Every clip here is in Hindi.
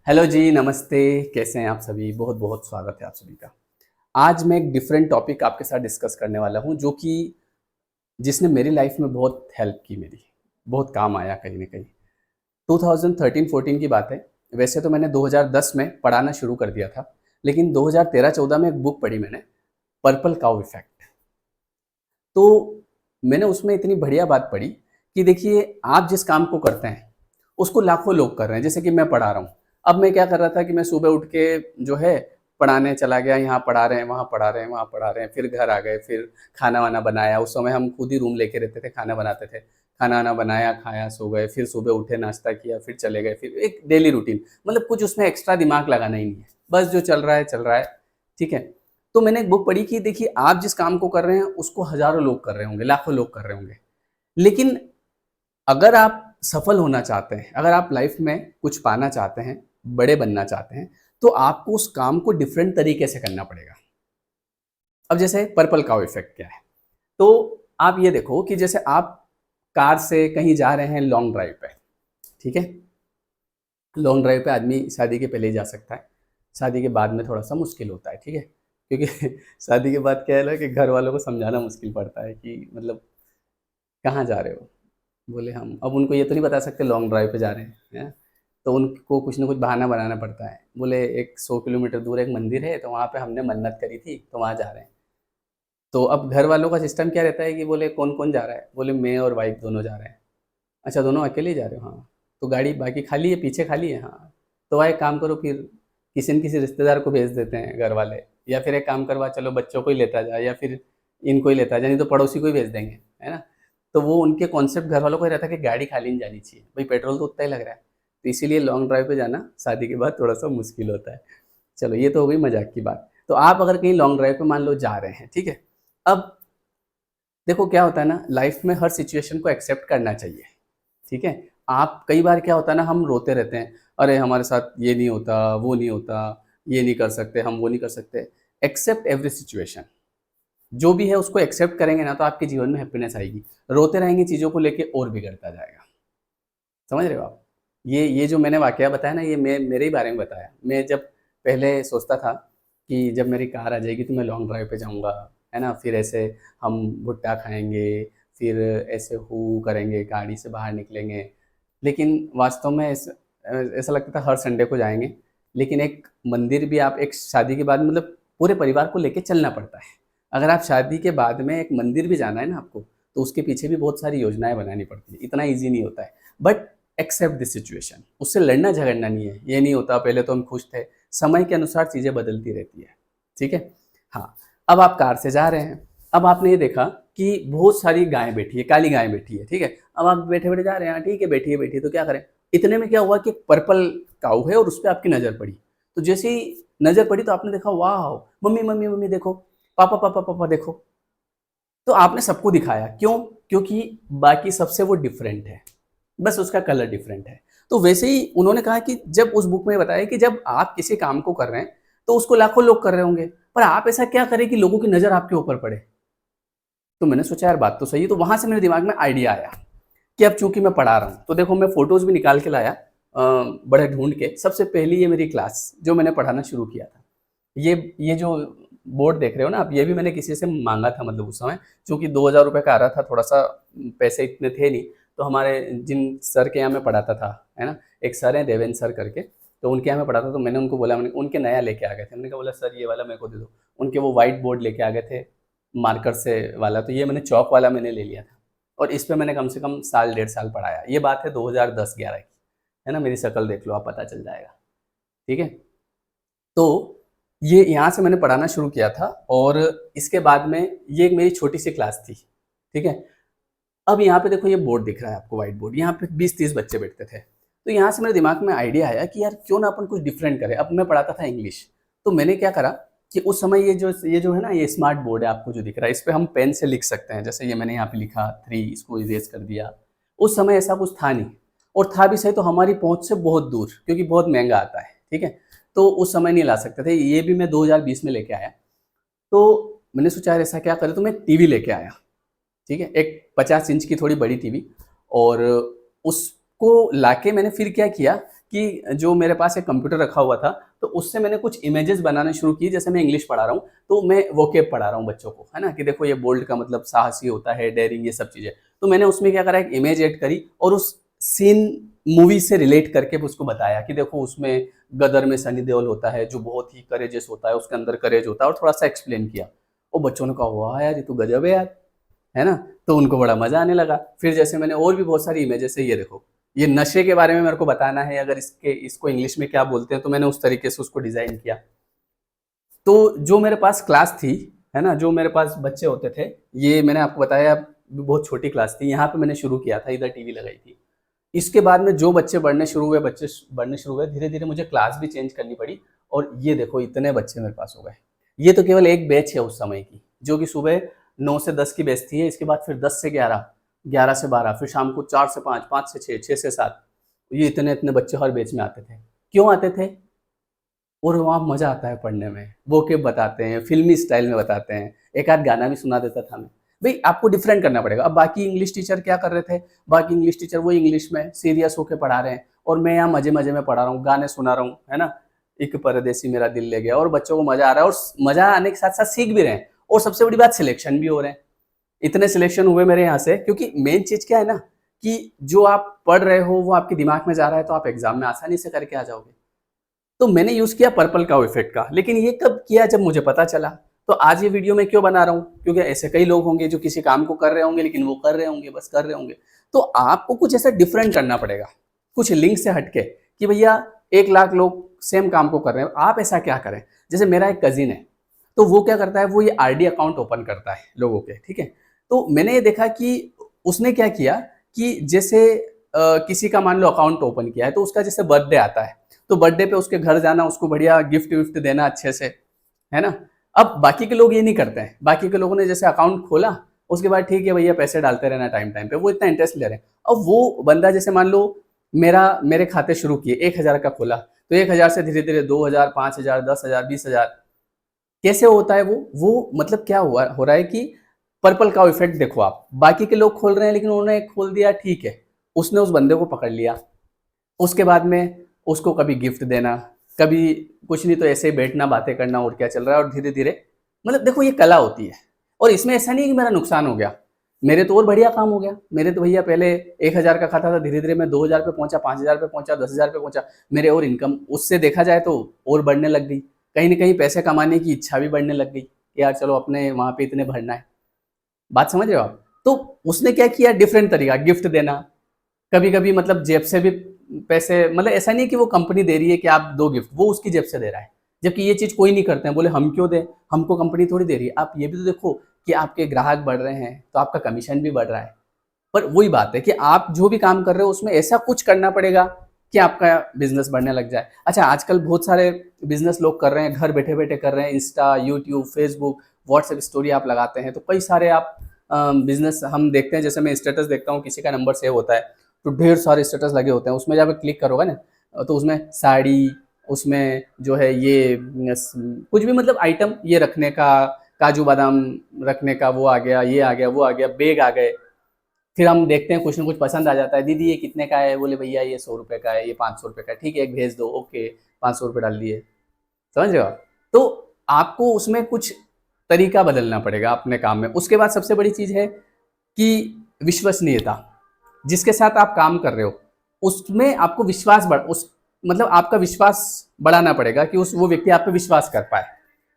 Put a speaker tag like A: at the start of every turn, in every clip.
A: हेलो जी, नमस्ते। कैसे हैं आप सभी? बहुत बहुत स्वागत है आप सभी का। आज मैं एक डिफरेंट टॉपिक आपके साथ डिस्कस करने वाला हूँ, जो कि जिसने मेरी लाइफ में बहुत हेल्प की मेरी, बहुत काम आया कहीं न कहीं। 2013-14 की बात है। वैसे तो मैंने 2010 में पढ़ाना शुरू कर दिया था, लेकिन 2013-14 में एक बुक पढ़ी मैंने, पर्पल काउ इफ़ेक्ट। तो मैंने उसमें इतनी बढ़िया बात पढ़ी कि देखिए, आप जिस काम को करते हैं, उसको लाखों लोग कर रहे हैं। जैसे कि मैं पढ़ा रहा हूँ। अब मैं क्या कर रहा था कि मैं सुबह उठ के जो है पढ़ाने चला गया, यहाँ पढ़ा रहे हैं, वहाँ पढ़ा रहे हैं, वहाँ पढ़ा रहे हैं, फिर घर आ गए, फिर खाना-वाना बनाया। उस समय हम खुद ही रूम लेके रहते थे, खाना बनाते थे। खाना-वाना बनाया, खाया, सो गए, फिर सुबह उठे, नाश्ता किया, फिर चले गए, फिर एक डेली रूटीन। मतलब कुछ उसमें एक्स्ट्रा दिमाग लगाना ही नहीं है। बस जो चल रहा है, ठीक है? तो मैंने एक बुक पढ़ी कि देखिए, आप जिस काम को कर रहे हैं उसको हज़ारों लोग कर रहे होंगे, लाखों लोग कर रहे होंगे। लेकिन अगर आप सफल होना चाहते हैं, अगर आप लाइफ में कुछ पाना चाहते हैं, बड़े बनना चाहते हैं, तो आपको उस काम को डिफरेंट तरीके से करना पड़ेगा। अब जैसे पर्पल काउ इफ़ेक्ट क्या है? तो आप ये देखो कि जैसे आप कार से कहीं जा रहे हैं लॉन्ग ड्राइव पे, ठीक है? लॉन्ग ड्राइव पे आदमी शादी के पहले ही जा सकता है। शादी के बाद में थोड़ा-सा मुश्किल होता है, ठीक है? क्योंकि शादी के बाद क्या है ना कि घर वालों को समझाना मुश्किल पड़ता है कि मतलब कहाँ जा रहे हो? बोले हम अब उनको ये तो नहीं बता सकते लॉन्ग ड्राइव पे जा रहे हैं। तो उनको कुछ ना कुछ बहाना बनाना पड़ता है। बोले एक 100 किलोमीटर दूर एक मंदिर है, तो वहाँ पे हमने मन्नत करी थी, तो वहाँ जा रहे हैं। तो अब घर वालों का सिस्टम क्या रहता है कि बोले कौन-कौन जा रहा है? बोले मैं और वाइफ़ दोनों जा रहे हैं। अच्छा, दोनों अकेले ही जा रहे हो? हाँ। तो गाड़ी बाकी खाली है, पीछे खाली है? हाँ। तो भाई एक काम करो फिर किसी न किसी रिश्तेदार को भेज देते हैं घर वाले, या फिर एक काम करवा चलो बच्चों को ही लेता जा, या फिर इनको ही लेता जा, नहीं तो पड़ोसी को ही भेज देंगे, है ना? तो वो उनके कॉन्सेप्ट घर वालों को ये रहता है कि गाड़ी खाली नहीं जानी चाहिए, भाई पेट्रोल तो उतना ही लग रहा है। तो इसीलिए लॉन्ग ड्राइव पे जाना शादी के बाद थोड़ा-सा मुश्किल होता है। चलो ये तो हो गई मज़ाक की बात। तो आप अगर कहीं लॉन्ग ड्राइव पे मान लो जा रहे हैं, ठीक है? अब देखो क्या होता है ना, लाइफ में हर सिचुएशन को एक्सेप्ट करना चाहिए, ठीक है? आप कई बार क्या होता है ना, हम रोते रहते हैं, अरे हमारे साथ ये नहीं होता, वो नहीं होता, ये नहीं कर सकते, हम वो नहीं कर सकते। एक्सेप्ट एवरी सिचुएशन, जो भी है उसको एक्सेप्ट करेंगे ना तो आपके जीवन में हैप्पीनेस आएगी। रोते रहेंगे चीज़ों को लेके और बिगड़ता जाएगा। समझ रहे हो आप? ये जो मैंने वाकया बताया ना, ये मैं मेरे ही बारे में बताया। मैं जब पहले सोचता था कि जब मेरी कार आ जाएगी तो मैं लॉन्ग ड्राइव पे जाऊँगा, है ना? फिर ऐसे हम भुट्टा खाएँगे, फिर ऐसे हू करेंगे, गाड़ी से बाहर निकलेंगे। लेकिन वास्तव में ऐसा लगता था हर संडे को जाएँगे, लेकिन एक मंदिर भी आप एक शादी के बाद मतलब पूरे परिवार को लेके चलना पड़ता है। अगर आप शादी के बाद में एक मंदिर भी जाना है ना आपको, तो उसके पीछे भी बहुत सारी योजनाएँ बनानी पड़ती हैं। इतना ईज़ी नहीं होता है। बट एक्सेप्ट द सिचुएशन, उससे लड़ना झगड़ना नहीं है। ये नहीं होता पहले तो हम खुश थे, समय के अनुसार चीज़ें बदलती रहती है, ठीक है? हाँ, अब आप कार से जा रहे हैं, अब आपने ये देखा कि बहुत सारी गाय बैठी है, काली गाय बैठी है, ठीक है? अब आप बैठे-बैठे जा रहे हैं, हाँ ठीक है, बैठी है तो क्या करें? इतने में क्या हुआ कि एक पर्पल काऊ है और उसपे आपकी नज़र पड़ी। तो जैसे ही नज़र पड़ी तो आपने देखा, वॉव! मम्मी देखो, पापा देखो। तो आपने सबको दिखाया, क्यों? क्योंकि बाकी सबसे वो डिफरेंट है, बस उसका कलर डिफरेंट है। तो वैसे ही उन्होंने कहा कि जब उस बुक में बताया कि जब आप किसी काम को कर रहे हैं, तो उसको लाखों लोग कर रहे होंगे, पर आप ऐसा क्या करें कि लोगों की नज़र आपके ऊपर पड़े? तो मैंने सोचा यार बात तो सही है, तो वहाँ से मेरे दिमाग में आइडिया आया कि अब चूँकि मैं पढ़ा रहा हूँ, तो देखो मैं फ़ोटोज़ भी निकाल के लाया बड़े ढूँढ के। सबसे पहली ये मेरी क्लास, जो मैंने पढ़ाना शुरू किया था। ये जो बोर्ड देख रहे हो ना आप, ये भी मैंने किसी से माँगा था, मतलब उस समय चूँकि ₹2000 का आ रहा था, थोड़ा-सा पैसे इतने थे नहीं, तो हमारे जिन सर के यहाँ मैं पढ़ाता था, है ना? एक सर हैं देवेंद्र सर करके, तो उनके यहाँ मैं पढ़ाता, तो मैंने उनको बोला, मैंने उनके नया लेके आ गए थे। मैंने कहा बोला सर ये वाला मेरे को दे दो। उनके वो व्हाइट बोर्ड लेके आ गए थे, मार्कर से वाला, तो ये मैंने चॉक वाला मैंने ले लिया था और इस पे मैंने कम से कम साल डेढ़ साल पढ़ाया। ये बात है 2010-11 की, है ना? मेरी शक्ल देख लो आप, पता चल जाएगा, ठीक है? तो ये यहाँ से मैंने पढ़ाना शुरू किया था और इसके बाद में ये एक मेरी छोटी-सी क्लास थी, ठीक है? अब यहाँ पे देखो ये बोर्ड दिख रहा है आपको, व्हाइट बोर्ड, यहाँ पे 20-30 बच्चे बैठते थे। तो यहाँ से मेरे दिमाग में आइडिया आया कि यार क्यों ना अपन कुछ डिफरेंट करें। अब मैं पढ़ाता था इंग्लिश, तो मैंने क्या करा कि उस समय ये जो है ना, ये स्मार्ट बोर्ड है आपको जो दिख रहा है, इस पे हम पेन से लिख सकते हैं। जैसे ये मैंने यहाँ पे लिखा 3, इसको इरेज़ कर दिया। उस समय ऐसा कुछ था नहीं, और था भी सही तो हमारी पहुँच से बहुत दूर, क्योंकि बहुत महँगा आता है, ठीक है? तो उस समय नहीं ला सकते थे। ये भी मैं 2020 में लेके आया। तो मैंने सोचा यार ऐसा क्या करें, तो मैं टीवी लेके आया, ठीक है? एक 50 इंच की थोड़ी बड़ी टीवी, और उसको लाके मैंने फिर क्या किया कि जो मेरे पास एक कंप्यूटर रखा हुआ था, तो उससे मैंने कुछ इमेजेस बनाने शुरू की। जैसे मैं इंग्लिश पढ़ा रहा हूँ, तो मैं वोकैब पढ़ा रहा हूँ बच्चों को, है ना, कि देखो ये बोल्ड का मतलब साहसी होता है, डेयरिंग, ये सब चीज़ें। तो मैंने उसमें क्या करा, एक इमेज ऐड करी और उस सीन मूवी से रिलेट करके उसको बताया कि देखो उसमें गदर में सनी देओल होता है जो बहुत ही करेजियस होता है, उसके अंदर करेज होता है, और थोड़ा सा एक्सप्लेन किया। और बच्चों ने कहा वाह यार ये तो गजब है यार, है ना। तो उनको बड़ा मजा आने लगा। फिर जैसे मैंने और भी बहुत सारी इमेजेस है, ये देखो, ये नशे के बारे में मेरे को बताना है, अगर इसको इंग्लिश में क्या बोलते हैं, तो मैंने उस तरीके से उसको डिजाइन किया। तो जो मेरे पास क्लास थी, है ना, जो मेरे पास बच्चे होते थे, ये मैंने आपको बताया बहुत छोटी क्लास थी, यहाँ पे मैंने शुरू किया था, इधर टीवी लगाई थी। इसके बाद में जो बच्चे बढ़ने शुरू हुए, धीरे धीरे मुझे क्लास भी चेंज करनी पड़ी। और ये देखो इतने बच्चे मेरे पास हो गए। ये तो केवल एक बैच है उस समय की, जो कि सुबह 9 से 10 की बैच थी। इसके बाद फिर 10 से 11, 11 से 12, फिर शाम को 4 से 5, 5 से 6, 6 से 7। ये इतने इतने बच्चे हर बैच में आते थे। क्यों आते थे? और वहाँ मज़ा आता है पढ़ने में। वो के बताते हैं, फ़िल्मी स्टाइल में बताते हैं, एक आध गाना भी सुना देता था मैं। भई आपको डिफरेंट करना पड़ेगा। अब बाकी इंग्लिश टीचर क्या कर रहे थे? बाकी इंग्लिश टीचर वो इंग्लिश में सीरियस होके पढ़ा रहे हैं और मैं यहाँ मज़े-मज़े में पढ़ा रहा हूँ, गाने सुना रहा हूँ, है ना? एक परदेसी मेरा दिल ले गया, और बच्चों को मज़ा आ रहा है, और मज़ा आने के साथ-साथ सीख भी रहे हैं, और सबसे बड़ी बात सिलेक्शन भी हो रहे हैं। इतने सिलेक्शन हुए मेरे यहाँ से, क्योंकि मेन चीज़ क्या है ना, कि जो आप पढ़ रहे हो वो आपके दिमाग में जा रहा है, तो आप एग्ज़ाम में आसानी से करके आ जाओगे। तो मैंने यूज़ किया पर्पल काउ इफ़ेक्ट का, लेकिन ये कब किया? जब मुझे पता चला। तो आज ये वीडियो मैं क्यों बना रहा हूँ? क्योंकि ऐसे कई लोग होंगे जो किसी काम को कर रहे होंगे, लेकिन वो कर रहे होंगे, बस कर रहे होंगे। तो आपको कुछ ऐसा डिफरेंट करना पड़ेगा, कुछ लिंक से हटके, कि भैया 1 लाख लोग सेम काम को कर रहे हैं, आप ऐसा क्या करें? जैसे मेरा एक कज़िन है, तो वो क्या करता है, वो ये आरडी अकाउंट ओपन करता है लोगों के, ठीक है? तो मैंने ये देखा कि उसने क्या किया, कि जैसे किसी का मान लो अकाउंट ओपन किया है, तो उसका जैसे बर्थडे आता है, तो बर्थडे पे उसके घर जाना, उसको बढ़िया गिफ्ट विफ्ट देना अच्छे से, है ना। अब बाकी के लोग ये नहीं करते हैं। बाकी के लोगों ने जैसे अकाउंट खोला, उसके बाद ठीक है भैया पैसे डालते रहना टाइम टाइम पे, वो इतना इंटरेस्ट ले रहे हैं। अब वो बंदा जैसे मान लो मेरे खाते शुरू किए, 1,000 का खोला, तो 1,000 से धीरे धीरे 2,000, 5,000, 10,000, 20,000। कैसे होता है वो मतलब क्या हुआ हो रहा है कि पर्पल काउ इफेक्ट देखो आप, बाकी के लोग खोल रहे हैं, लेकिन उन्होंने एक खोल दिया, ठीक है, उसने उस बंदे को पकड़ लिया। उसके बाद में उसको कभी गिफ्ट देना, कभी कुछ नहीं तो ऐसे ही बैठना, बातें करना, और क्या चल रहा है, और धीरे-धीरे मतलब देखो ये कला होती है। और इसमें ऐसा नहीं है कि मेरा नुकसान हो गया, मेरे तो और बढ़िया काम हो गया। मेरे तो भैया पहले 1,000 का खाता था, धीरे-धीरे मैं 2,000 पे पहुँचा, 5,000 पे पहुँचा, 10,000 पे पहुँचा। मेरे और इनकम उससे देखा जाए तो और बढ़ने लग गई। कहीं न कहीं पैसे कमाने की इच्छा भी बढ़ने लग गई, कि यार चलो अपने वहाँ पे इतने भरना है। बात समझ रहे हो आप? तो उसने क्या किया, डिफरेंट तरीका, गिफ्ट देना, कभी-कभी मतलब जेब से भी पैसे, मतलब ऐसा नहीं है कि वो कंपनी दे रही है कि आप दो गिफ्ट, वो उसकी जेब से दे रहा है। जबकि ये चीज़ कोई नहीं करते हैं, बोले हम क्यों दें? हमको कंपनी थोड़ी दे रही है। आप ये भी तो देखो कि आपके ग्राहक बढ़ रहे हैं, तो आपका कमीशन भी बढ़ रहा है। पर वही बात है कि आप जो भी काम कर रहे हो उसमें ऐसा कुछ करना पड़ेगा कि आपका बिज़नेस बढ़ने लग जाए। अच्छा, आजकल बहुत सारे बिज़नेस लोग कर रहे हैं, घर बैठे-बैठे कर रहे हैं, Insta, YouTube, Facebook, WhatsApp story आप लगाते हैं, तो कई सारे आप बिज़नेस हम देखते हैं। जैसे मैं स्टेटस देखता हूँ, किसी का नंबर सेव होता है, तो ढेर सारे स्टेटस लगे होते हैं। उसमें जब आप क्लिक करोगे ना, तो उसमें साड़ी, उसमें जो है ये कुछ भी मतलब आइटम ये रखने का, काजू बादाम रखने का, वो आ गया, ये आ गया, वो आ गया, बैग आ गए। फिर हम देखते हैं कुछ ना कुछ पसंद आ जाता है, दीदी ये कितने का है? बोले भैया ये 100 रुपये का है, ये 500 रुपये का है, ठीक है एक भेज दो, ओके 500 रुपये डाल दिए। समझ रहे हो आप? तो आपको उसमें कुछ तरीका बदलना पड़ेगा अपने काम में। उसके बाद सबसे बड़ी चीज़ है कि विश्वसनीयता। जिसके साथ आप काम कर रहे हो, उसमें आपको विश्वास बढ़ उस मतलब आपका विश्वास बढ़ाना पड़ेगा कि उस वो व्यक्ति आप पे विश्वास कर पाए।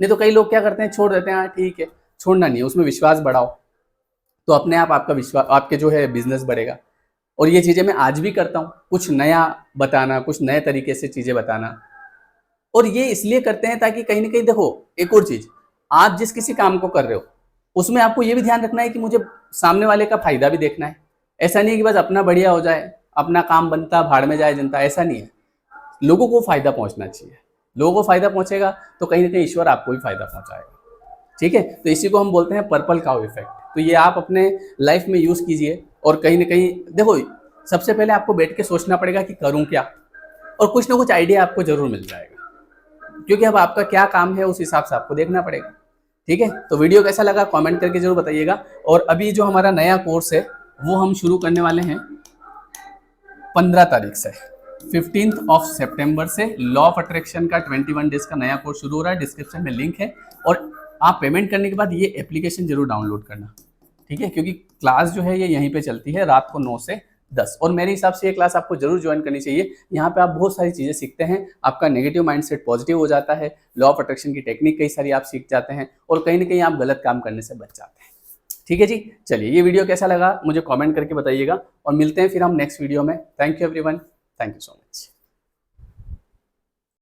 A: नहीं तो कई लोग क्या करते हैं, छोड़ देते हैं, हाँ ठीक है, छोड़ना नहीं है, उसमें विश्वास बढ़ाओ, तो अपने आप आपका विश्वास, आपके जो है बिज़नेस बढ़ेगा। और ये चीज़ें मैं आज भी करता हूँ, कुछ नया बताना, कुछ नए तरीके से चीज़ें बताना। और ये इसलिए करते हैं ताकि कहीं न कहीं देखो, एक और चीज़, आप जिस किसी काम को कर रहे हो, उसमें आपको ये भी ध्यान रखना है कि मुझे सामने वाले का फ़ायदा भी देखना है। ऐसा नहीं है कि बस अपना बढ़िया हो जाए, अपना काम बनता, भाड़ में जाए जनता, ऐसा नहीं है। लोगों को फ़ायदा पहुँचना चाहिए। लोगों को फ़ायदा पहुँचेगा, तो कहीं न कहीं ईश्वर आपको भी फ़ायदा पहुँचाएगा। ठीक है? तो इसी को हम बोलते हैं पर्पल काउ इफ़ेक्ट। तो ये आप अपने लाइफ़ में यूज़ कीजिए, और कहीं न कहीं देखो, सबसे पहले आपको बैठ के सोचना पड़ेगा कि करूँ क्या? और कुछ ना कुछ आइडिया आपको ज़रूर मिल जाएगा। क्योंकि अब आपका क्या काम है उस हिसाब से आपको देखना पड़ेगा। ठीक है? तो वीडियो कैसा लगा कमेंट करके ज़रूर बताइएगा। और अभी जो हमारा नया कोर्स है वो हम शुरू करने वाले हैं 15 तारीख से। 15 ऑफ सितंबर से लॉ ऑफ अट्रैक्शन का 21 डेज का नया कोर्स शुरू हो रहा है। डिस्क्रिप्शन में लिंक है, और आप पेमेंट करने के बाद ये एप्लीकेशन जरूर डाउनलोड करना, ठीक है, क्योंकि क्लास जो है ये यहीं पे चलती है रात को 9 से 10, और मेरे हिसाब से ये क्लास आपको जरूर ज्वाइन करनी चाहिए। यहाँ पे आप बहुत सारी चीज़ें सीखते हैं, आपका नेगेटिव माइंडसेट पॉजिटिव हो जाता है, लॉ ऑफ अट्रैक्शन की टेक्निक कई सारी आप सीख जाते हैं, और कहीं ना कहीं आप गलत काम करने से बच जाते हैं। ठीक है जी, चलिए ये वीडियो कैसा लगा मुझे कमेंट करके बताइएगा, और मिलते हैं फिर हम नेक्स्ट वीडियो में। Thank you everyone, thank you so much.